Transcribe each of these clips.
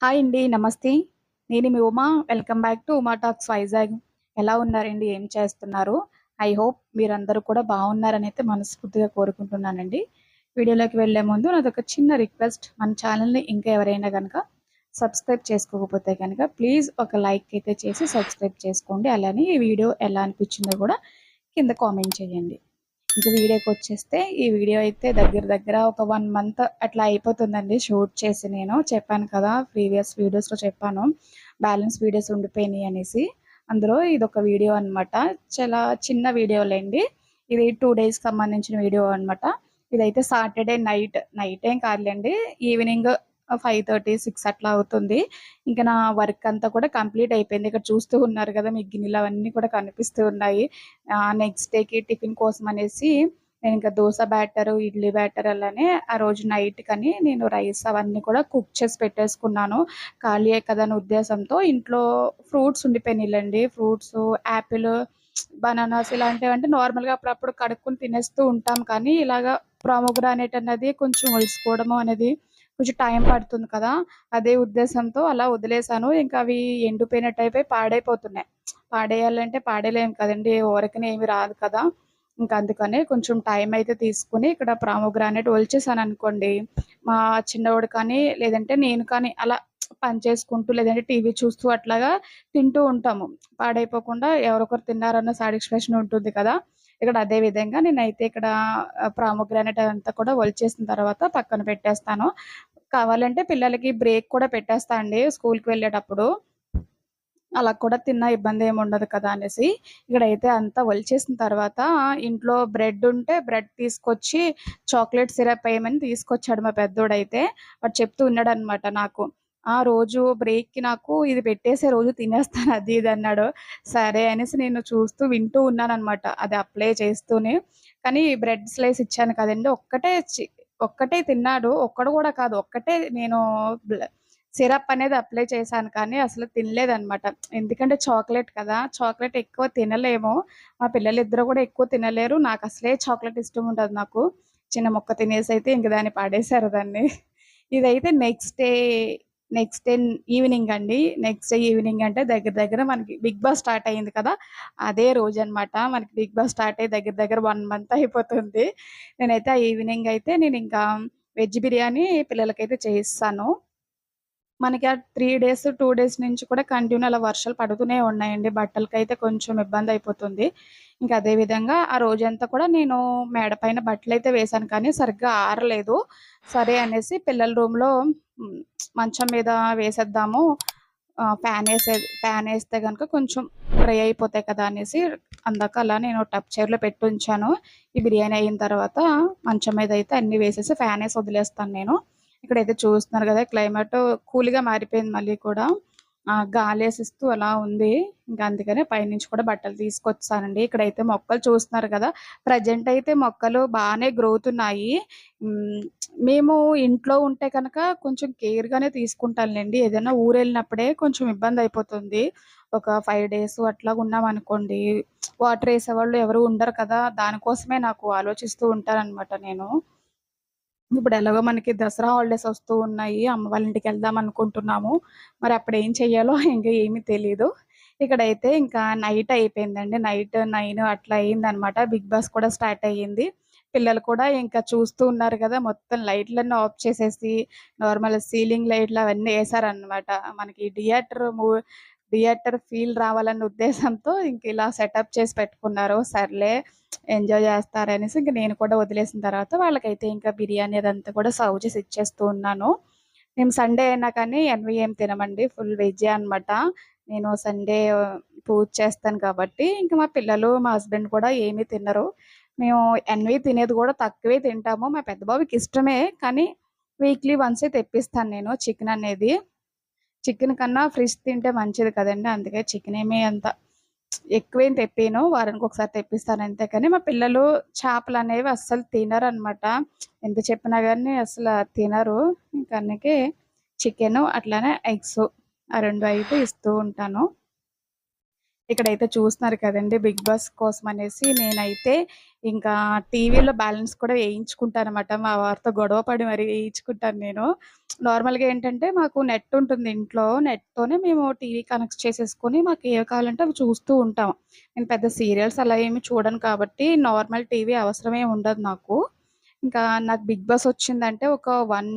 Hi అండి. నమస్తే. నేను మీ Uma. Welcome back to Uma talks Vizag. ఎలా ఉన్నారండి? ఏం చేస్తున్నారు? ఐ హోప్ మీరందరూ కూడా బాగున్నారనైతే మనస్ఫూర్తిగా కోరుకుంటున్నానండి. వీడియోలోకి వెళ్ళే ముందు నాదొక చిన్న రిక్వెస్ట్. మన ఛానల్‌ని ఇంకా ఎవరైనా గనక సబ్స్క్రైబ్ చేసుకోకపోతే గనక ప్లీజ్ ఒక లైక్ అయితే చేసి సబ్స్క్రైబ్ చేసుకోండి. అలానే ఈ వీడియో ఎలా అనిపించిందో కూడా కింద కామెంట్ చేయండి. ఇంక వీడియోకొచ్చేస్తే, ఈ వీడియో అయితే దగ్గర దగ్గర ఒక 1 మంత్ అట్లా అయిపోతుందండి షూట్ చేసి నేను. చెప్పాను కదా! ప్రీవియస్ వీడియోస్‌లో చెప్పాను. బ్యాలెన్స్ వీడియోస్ ఉండిపోయినియి అనేసి. అందులో ఇదొక వీడియో అనమాట. చాలా చిన్న వీడియోలేండి. ఇది 2 డేస్‌కి సంబంధించిన వీడియో అనమాట. ఇదైతే సాటర్‌డే నైట్, నైట్ ఏం కాదులెండి. ఈవినింగ్ 5:30, 6 అట్లా అవుతుంది. ఇంక నా వర్క్ అంతా కూడా కంప్లీట్ అయిపోయింది. ఇక్కడ చూస్తూ ఉన్నారు కదా! మీకు గిన్నెలు అవన్నీ కూడా కనిపిస్తూ ఉన్నాయి. నెక్స్ట్ డేకి టిఫిన్ కోసం అనేసి నేనింక దోస బ్యాటరు, ఇడ్లీ బ్యాటర్ అలానే ఆ రోజు నైట్‌కని నేను రైస్ అవన్నీ కూడా కుక్ చేసి పెట్టేసుకున్నాను. ఖాళీయే కదా అనే ఉద్దేశంతో ఇంట్లో ఫ్రూట్స్ ఉండిపోయినియండి. ఫ్రూట్సు, యాపిల్, బనానాస్ ఇలాంటివంటే నార్మల్‌గా అప్పుడప్పుడు కడుక్కొని తినేస్తూ ఉంటాం. కానీ ఇలాగా పోమోగ్రానేట్ అన్నది కొంచెం ఒలుసుకోవడము అనేది కొంచెం టైం పడుతుంది కదా! అదే ఉద్దేశంతో అలా వదిలేసాను. ఇంకా అవి ఎండిపోయినట్టయిపోయి పాడైపోతున్నాయి. పాడేయాలంటే పాడేయలేము కదండీ! ఊరకనే ఏమి రాదు కదా! ఇంక అందుకనే కొంచెం టైం అయితే తీసుకొని ఇక్కడ పోమోగ్రానేట్ ఒలిచేసాననుకోండి, మా చిన్నోడు కానీ, లేదంటే నేను కానీ అలా పని చేసుకుంటూ, లేదంటే టీవీ చూస్తూ అట్లాగా తింటూ ఉంటాము. పాడైపోకుండా ఎవరొకరు తిన్నారన్న సాటిస్ఫాక్షన్ ఉంటుంది కదా! ఇక్కడ అదే విధంగా నేనైతే ఇక్కడ పోమోగ్రానేట్ అదంతా కూడా ఒలిచేసిన తర్వాత పక్కన పెట్టేస్తాను. కావాలంటే పిల్లలకి బ్రేక్ కూడా పెట్టేస్తా అండి స్కూలుకి వెళ్ళేటప్పుడు. అలా కూడా తిన్నా ఇబ్బందేముండదు కదా అనేసి. ఇక్కడైతే అంతా ఒలిచేసిన తర్వాత ఇంట్లో బ్రెడ్ ఉంటే బ్రెడ్ తీసుకొచ్చి చాక్లేట్ సిరప్ ఎయమని తీసుకొచ్చాడు మా పెద్దోడైతే. వాడు చెప్తూ ఉన్నాడనమాట నాకు. రోజు బ్రేక్‌కి నాకు ఇది పెట్టేసే రోజు తినేస్తాను అది ఇది అన్నాడు. సరే అనేసి నేను చూస్తూ వింటూ ఉన్నాననమాట. అది అప్లై చేస్తూనే. కానీ బ్రెడ్ స్లైస్ ఇచ్చాను కదండీ! ఒక్కటే తిన్నాడు. ఒక్కడు గూడా కాదు. ఒక్కటే నేను బ్ల సిరప్ అనేది అప్లై చేశాను కానీ అసలు తినలేదనమాట. ఎందుకంటే చాక్లేట్ కదా! చాక్లేట్ ఎక్కువ తినలేము. మా పిల్లలిద్దరూ గూడా ఎక్కువ తినలేరు. నాకసలే చాక్లేట్ ఇష్టం ఉండదు నాకు. చిన్న ముక్క తినేసైతే ఇంక దాన్ని పడేశారు దాన్ని. ఇదైతే నెక్స్ట్ డే ఈవినింగ్ అండి. నెక్స్ట్ డే ఈవినింగ్ అంటే దగ్గర దగ్గర మనకి 'బిగ్ బాస్' స్టార్ట్ అయింది కదా! అదే రోజనమాట. మనకి 'బిగ్ బాస్' స్టార్ట్ అయ్యి దగ్గర దగ్గర 1 మంత్ అయిపోతుంది. నేనైతే ఆ ఈవినింగ్ అయితే నేనింకా వెజ్ బిర్యానీ పిల్లలకైతే చేసేసాను. మనకి ఆ 3 డేస్, 2 డేస్ నుంచి కూడా కంటిన్యూ అలా వర్షాలు పడుతూనే ఉన్నాయండి. బట్టలకైతే కొంచెం ఇబ్బందయిపోతుంది. ఇంకా అదే విధంగా ఆ రోజంతా కూడా నేను మేడ పైన బట్టలైతే వేశాను కానీ సరిగ్గా ఆరలేదు. సరే అనేసి పిల్లల రూమ్‌లో హ్మ్. మంచం మీద వేసేద్దాము. ఫ్యానేస్తే గనుక కొంచెం డ్రై అయిపోతాయి కదా! అనేసి అందాక అలా నేను టబ్ చైర్‌లో పెట్టుంచాను. ఈ బిర్యానీ అయిన తర్వాత మంచం మీదయితే అన్నీ వేసేసి ఫ్యానేసి వదిలేస్తాను నేను. ఇక్కడైతే చూస్తున్నారు గదా! క్లైమేటు కూల్‌గా మారిపోయింది మళ్ళీ కూడా. గాలేసిస్తూ అలా ఉంది. ఇంక అందుకనే పైనుంచి కూడా బట్టలు తీసుకొచ్చేసానండి. ఇక్కడైతే మొక్కలు చూస్తున్నారు గదా! ప్రెజెంట్ అయితే మొక్కలు బానే గ్రోత్ ఉన్నాయి. హ్మ్. మేము ఇంట్లో ఉంటే కనుక కొంచెం కేర్‌గానే తీసుకుంటానులెండి. ఏదైనా ఊరెళ్ళినప్పుడే కొంచెం ఇబ్బందయిపోతుంది. ఒక 5 డేస్ అట్లాగున్నామనుకోండి, వాటరేసేవాళ్ళు ఎవరు ఉండరు కదా! దానికోసమే నాకు ఆలోచిస్తూ ఉంటాననమాట నేను. ఇప్పుడు ఎలాగో మనకి దసరా హాలిడేస్ వస్తూ ఉన్నాయి. అమ్మ వాళ్ళ ఇంటికెళ్దాం అనుకుంటున్నాము. మరి అప్పుడేం చెయ్యాలో ఇంకా ఏమీ తెలీదు. ఇక్కడైతే ఇంకా నైట్ అయిపోయిందండి. నైట్ 9 అట్లా అయిందనమాట. 'బిగ్ బాస్' కూడా స్టార్ట్ అయ్యింది. పిల్లలు కూడా ఇంకా చూస్తూ ఉన్నారు గదా! మొత్తం లైట్‌లన్నీ ఆఫ్ చేసేసి నార్మల్ సీలింగ్ లైట్‌లు అవన్నీ ఏసారనమాట. మనకి థియేటర్ ఫీల్ రావాలన్న ఉద్దేశంతో ఇంక ఇలా సెటప్ చేసి పెట్టుకున్నారు. సర్లే ఎంజాయ్ జేస్తారనేసి ఇంక నేను కూడా వదిలేసిన తర్వాత వాళ్ళకైతే ఇంకా బిర్యానీ అదంతా కూడా సర్వ్ చేసి ఇచ్చేస్తూ ఉన్నాను. మేము సండే అయినా కానీ ఎన్‌వి ఏం తినమండి. ఫుల్ వెజ్జే అనమాట. నేను సండే పూజ చేస్తాను కాబట్టి, ఇంక మా పిల్లలు, మా హస్బెండ్ కూడా ఏమీ తినరు. మేము ఎన్‌వి తినేది గూడా తక్కువే తింటాము. మా పెద్ద బాబుకి ఇష్టమే. కానీ వీక్లీ వన్సే తెప్పిస్తాను నేను చికెన్ అనేది. చికెన్ కన్నా ఫిష్ తింటే మంచిది కదండీ! అందుకే చికెనేమి అంత ఎక్కువేం తెప్పియను. వారానికొకసారి తెప్పిస్తాను అంతే కానీ, మా పిల్లలు చేపలనేవి అస్సలు తినరనమాట. ఎంత చెప్పినా గాని అసల తినరు. ఇంక అందుకే చికెను అట్లానే ఎగ్సు ఆ 2 అయితే ఇస్తూ ఉంటాను. ఇక్కడైతే చూస్తున్నారు కదండీ! 'బిగ్ బాస్' కోసమనేసి నేనైతే ఇంకా టీవీలో బ్యాలెన్స్ కూడా ఏయించుకుంటానన్నమాట. మా వారితో గొడవ పడి మరీ ఏయించుకుంటాను నేను. నార్మల్‌గా ఏంటంటే మాకు నెట్ ఉంటుంది ఇంట్లో. నెట్‌తోనే మేము టీవీ కనెక్ట్ చేసేసుకొని మాకు ఏవి కావాలంటే అవి చూస్తూ ఉంటాం. నేను పెద్ద సీరియల్స్ అలా ఏమి చూడను కాబట్టి నార్మల్ టీవీ అవసరమే ఉండదు నాకు. ఇంకా నాకు 'బిగ్ బాస్' వచ్చిందంటే ఒక 1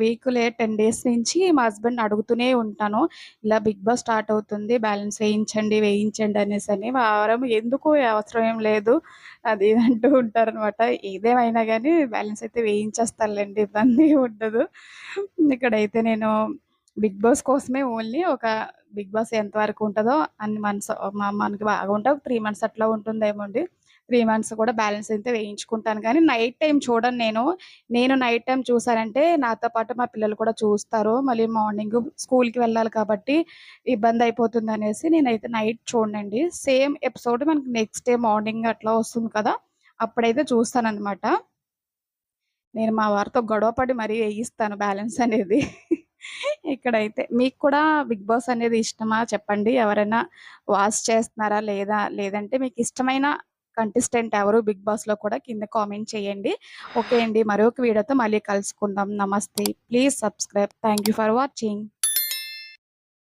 వీక్ 10 డేస్ నుంచి మా హస్బెండ్‌ని అడుగుతూనే ఉంటాను. ఇలా 'బిగ్ బాస్' స్టార్ట్ అవుతుంది. బ్యాలెన్స్ వేయించండి, వేయించండి అనేసని. వారం ఎందుకు అవసరం ఏం లేదు. అది ఇది అంటూ ఉంటారనమాట. ఏదేమైనా గానీ బ్యాలెన్స్ అయితే వేయించేస్తానులెండి. ఇబ్బంది ఉండదు. ఇక్కడైతే నేను 'బిగ్ బాస్' కోసమే ఓన్లీ ఒక 'బిగ్ బాస్' ఎంత వరకు ఉంటదో అన్ని మంత్స్ మనకి బాగా ఉంటే ఒక 3 మంత్స్ అట్లా ఉంటుందేమో అండి. 3 మంత్స్ కూడా బ్యాలెన్స్ అయితే వేయించుకుంటాను గానీ, నైట్ టైమ్ చూడను నేను. నేను నైట్ టైమ్ చూసానంటే నాతో పాటు మా పిల్లలు కూడా చూస్తారు. మళ్ళీ మార్నింగు స్కూల్‌కి వెళ్ళాలి కాబట్టి ఇబ్బందయిపోతుందనేసి నేనైతే నైట్ చూడనండి. సేమ్ ఎపిసోడ్ మనకి నెక్స్ట్ డే మార్నింగ్ అట్లా వస్తుంది కదా! అప్పుడైతే చూస్తాననమాట. నేను మా వారితో గొడవ పడి మరీ ఏయిస్తాను బ్యాలెన్స్ అనేది. ఇక్కడైతే మీకు కూడా 'బిగ్ బాస్' అనేది ఇష్టమా చెప్పండి? ఎవరైనా వాచ్ చేస్తున్నారా లేదా? లేదంటే మీకిష్టమైన కంటెస్టెంట్ ఎవరు 'బిగ్ బాస్‌లో' కూడా కింద కామెంట్ చేయండి. ఓకే అండి. మరొక వీడియోతో మళ్ళీ కలుసుకుందాం. నమస్తే. Please subscribe. Thank you for watching.